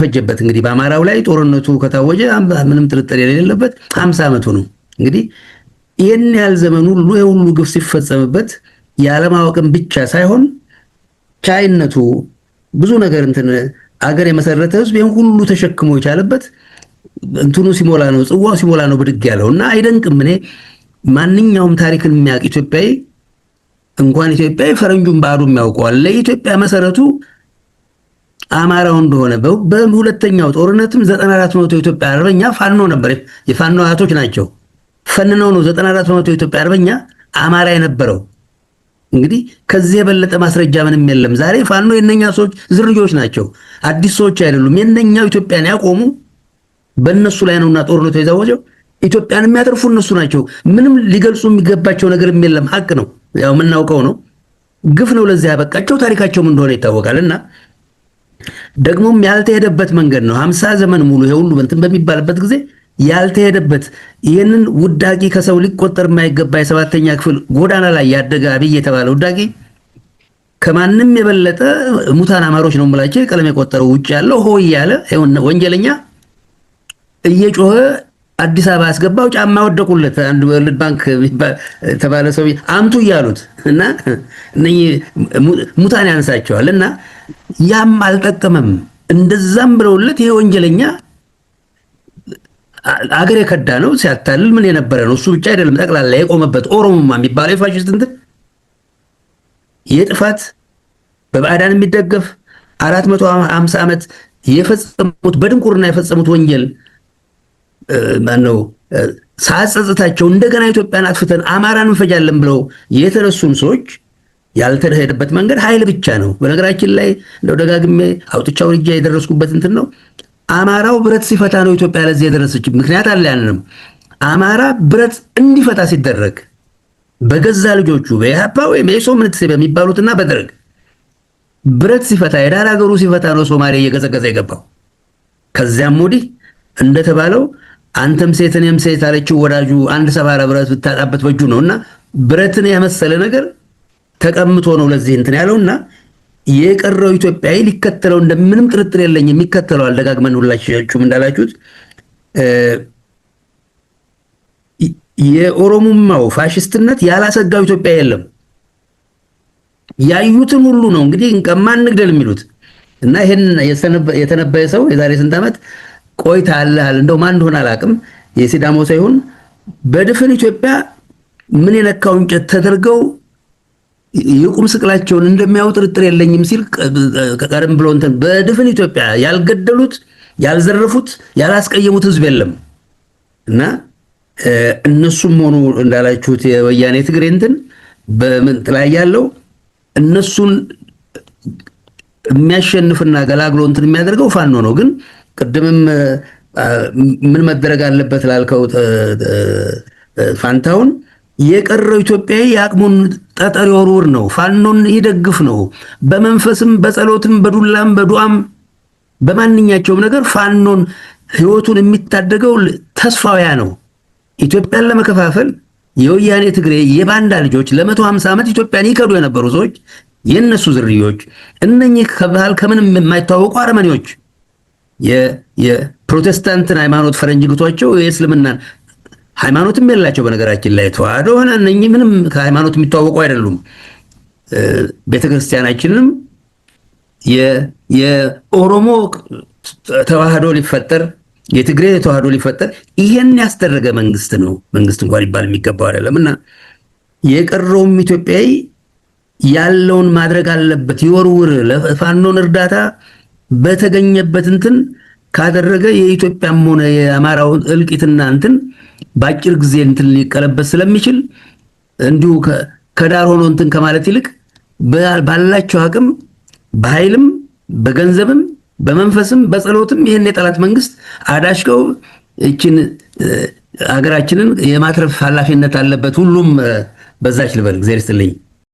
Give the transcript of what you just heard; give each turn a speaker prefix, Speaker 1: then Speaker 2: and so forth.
Speaker 1: ፈጀበት እንግዲህ በአማራው ላይ ጦርነቱ ከታወጀ ምንም ጥርጥር የሌለበት 50 ዓመቱ ነው። እንግዲህ ይሄን ያህል ዘመን ሁሉ የሁሉ ግፍ ሲፈጸምበት ያለማወቅም ብቻ ሳይሆን ቻይነቱ ብዙ ነገር እንትን አገር የመሰረተ ህዝብ ይሄን ሁሉ ተሸክሞ የቻለበት እንትኑ ሲሞላ ነው ጽዋው ሲሞላ ነው ብድግ ያለውና አይደንቅም። እኔ ማንኛውም ታሪክን የሚያውቅ ኢትዮጵያዊ እንኳን ኢትዮጵያዊ ፈረንጁን ባዶ የሚያውቀዋል። ለኢትዮጵያ መሰረቱ አማራው እንደሆነ በሁለተኛው ጦርነትም 94% የኢትዮጵያ አርበኛ ፋኖ ነበር። የፋኖ አያቶች ናቸው። ፈንነው ነው 94% የኢትዮጵያ አርበኛ አማራ የነበረው። እንግዲህ ከዚህ የበለጠ ማስረጃ ምንም የለም። ዛሬ ፋኖ የነኛ ሰዎች ዝርዮች ናቸው፣ አዲስ ሰዎች አይደሉም። የነኛው ኢትዮጵያን ያቆሙ በእነሱ ላይ ነውና ጦርነቱ የዛወጀው ኢትዮጵያን የሚያተርፉ እነሱ ናቸው። ምንም ሊገልጹ የሚገባቸው ነገር የለም። ሀቅ ነው፣ ያው የምናውቀው ነው። ግፍ ነው ለዚህ ያበቃቸው። ታሪካቸውም እንደሆነ ይታወቃልና ደግሞም ያልተሄደበት መንገድ ነው። 50 ዘመን ሙሉ ይሄ ሁሉ እንትን በሚባልበት ጊዜ ያልተሄደበት ይሄንን ውዳቂ ከሰው ሊቆጠር የማይገባ የሰባተኛ ክፍል ጎዳና ላይ ያደገ አብይ የተባለ ውዳቂ ከማንም የበለጠ ሙታን አማሮች ነው የምላቸው ቀለም የቆጠረው ውጭ ያለው ሆይ ያለ ወንጀለኛ እየጮኸ አዲስ አበባ አስገባው። ጫማ ወደቁለት። አንድ ወርልድ ባንክ ተባለ ሰው አምጡ እያሉት እና ሙታን ያነሳቸዋል እና ያም አልጠቀመም። እንደዛም ብለውለት ይሄ ወንጀለኛ አገር የከዳ ነው፣ ሲያታልል ምን የነበረ ነው። እሱ ብቻ አይደለም ጠቅላላ የቆመበት ኦሮሞማ የሚባለው የፋሽስት እንትን የጥፋት በባዕዳን የሚደገፍ 450 ዓመት የፈጸሙት በድንቁርና የፈጸሙት ወንጀል ማነው ሳያጸጽታቸው እንደገና ኢትዮጵያን አጥፍተን አማራን እንፈጃለን ብለው የተነሱም ሰዎች ያልተሄደበት መንገድ ኃይል ብቻ ነው። በነገራችን ላይ እንደው ደጋግሜ አውጥቻው ልጅ የደረስኩበት እንትን ነው። አማራው ብረት ሲፈታ ነው ኢትዮጵያ ለዚህ የደረሰች። ምክንያት አለ። ያንንም አማራ ብረት እንዲፈታ ሲደረግ በገዛ ልጆቹ በኢህአፓ ወይ በሶምንት በሚባሉትና በደርግ ብረት ሲፈታ የዳር ሀገሩ ሲፈታ ነው ሶማሌ እየገዘገዘ የገባው። ከዚያም ወዲህ እንደተባለው አንተም ሴትን የምሴት አለችው ወዳጁ አንድ ሰባራ ብረት ብታጣበት በእጁ ነውና ብረትን የመሰለ ነገር ተቀምጦ ነው ለዚህ እንትን ያለውና የቀረው ኢትዮጵያዊ ሊከተለው እንደምንም ጥርጥር የለኝም የሚከተለው አልደጋግመን ሁላችሁም እንዳላችሁት የኦሮሞማው ፋሽስትነት ያላሰጋው ኢትዮጵያ የለም። ያዩትን ሁሉ ነው እንግዲህ እንቀማን ንግደል የሚሉት እና ይሄን የተነበየ ሰው የዛሬ ስንት ዓመት ቆይታ አለሃል እንደው ማን እንደሆነ አላቅም የሲዳሞ ሳይሆን በድፍን ኢትዮጵያ ምን የነካው እንጨት ተደርገው የቁም ስቅላቸውን እንደሚያው ጥርጥር የለኝም ሲል ቀደም ብሎ እንትን በድፍን ኢትዮጵያ ያልገደሉት ያልዘረፉት ያላስቀየሙት ህዝብ የለም እና እነሱም ሆኑ እንዳላችሁት የወያኔ ትግሬ እንትን በምን ላይ ያለው እነሱን የሚያሸንፍና ገላግሎ እንትን የሚያደርገው ፋኖ ነው። ግን ቅድምም ምን መደረግ አለበት ላልከው ፋንታውን የቀረው ኢትዮጵያዊ ያቅሙን ጠጠር ይወርውር ነው፣ ፋኖን ይደግፍ ነው። በመንፈስም በጸሎትም በዱላም በዱዓም በማንኛቸውም ነገር ፋኖን ህይወቱን የሚታደገው ተስፋውያ ነው። ኢትዮጵያን ለመከፋፈል የወያኔ ትግሬ የባንዳ ልጆች ለ150 ዓመት ኢትዮጵያን ይከዱ የነበሩ ሰዎች የነሱ ዝርዮች እነኚህ ከባህል ከምንም የማይታወቁ አረመኔዎች የፕሮቴስታንትን ሃይማኖት ፈረንጅ ግቷቸው የእስልምናን ሃይማኖትም የላቸው በነገራችን ላይ ተዋህዶ ሆነ እነኚህ ምንም ከሃይማኖት የሚታወቁ አይደሉም። ቤተክርስቲያናችንም የኦሮሞ ተዋህዶ ሊፈጠር የትግሬ ተዋህዶ ሊፈጠር ይሄን ያስደረገ መንግስት ነው። መንግስት እንኳን ይባል የሚገባው አይደለምና የቀረውም ኢትዮጵያዊ ያለውን ማድረግ አለበት። ይወርውር ለፋኖን እርዳታ በተገኘበት እንትን ካደረገ የኢትዮጵያም ሆነ የአማራውን እልቂትና እንትን ባጭር ጊዜ እንትን ሊቀለበስ ስለሚችል እንዲሁ ከዳር ሆኖ እንትን ከማለት ይልቅ ባላቸው አቅም በኃይልም በገንዘብም በመንፈስም በጸሎትም ይሄን የጠላት መንግስት አዳሽከው እቺን ሀገራችንን የማትረፍ ኃላፊነት አለበት። ሁሉም በዛች ልበል። እግዚአብሔር ይስጥልኝ።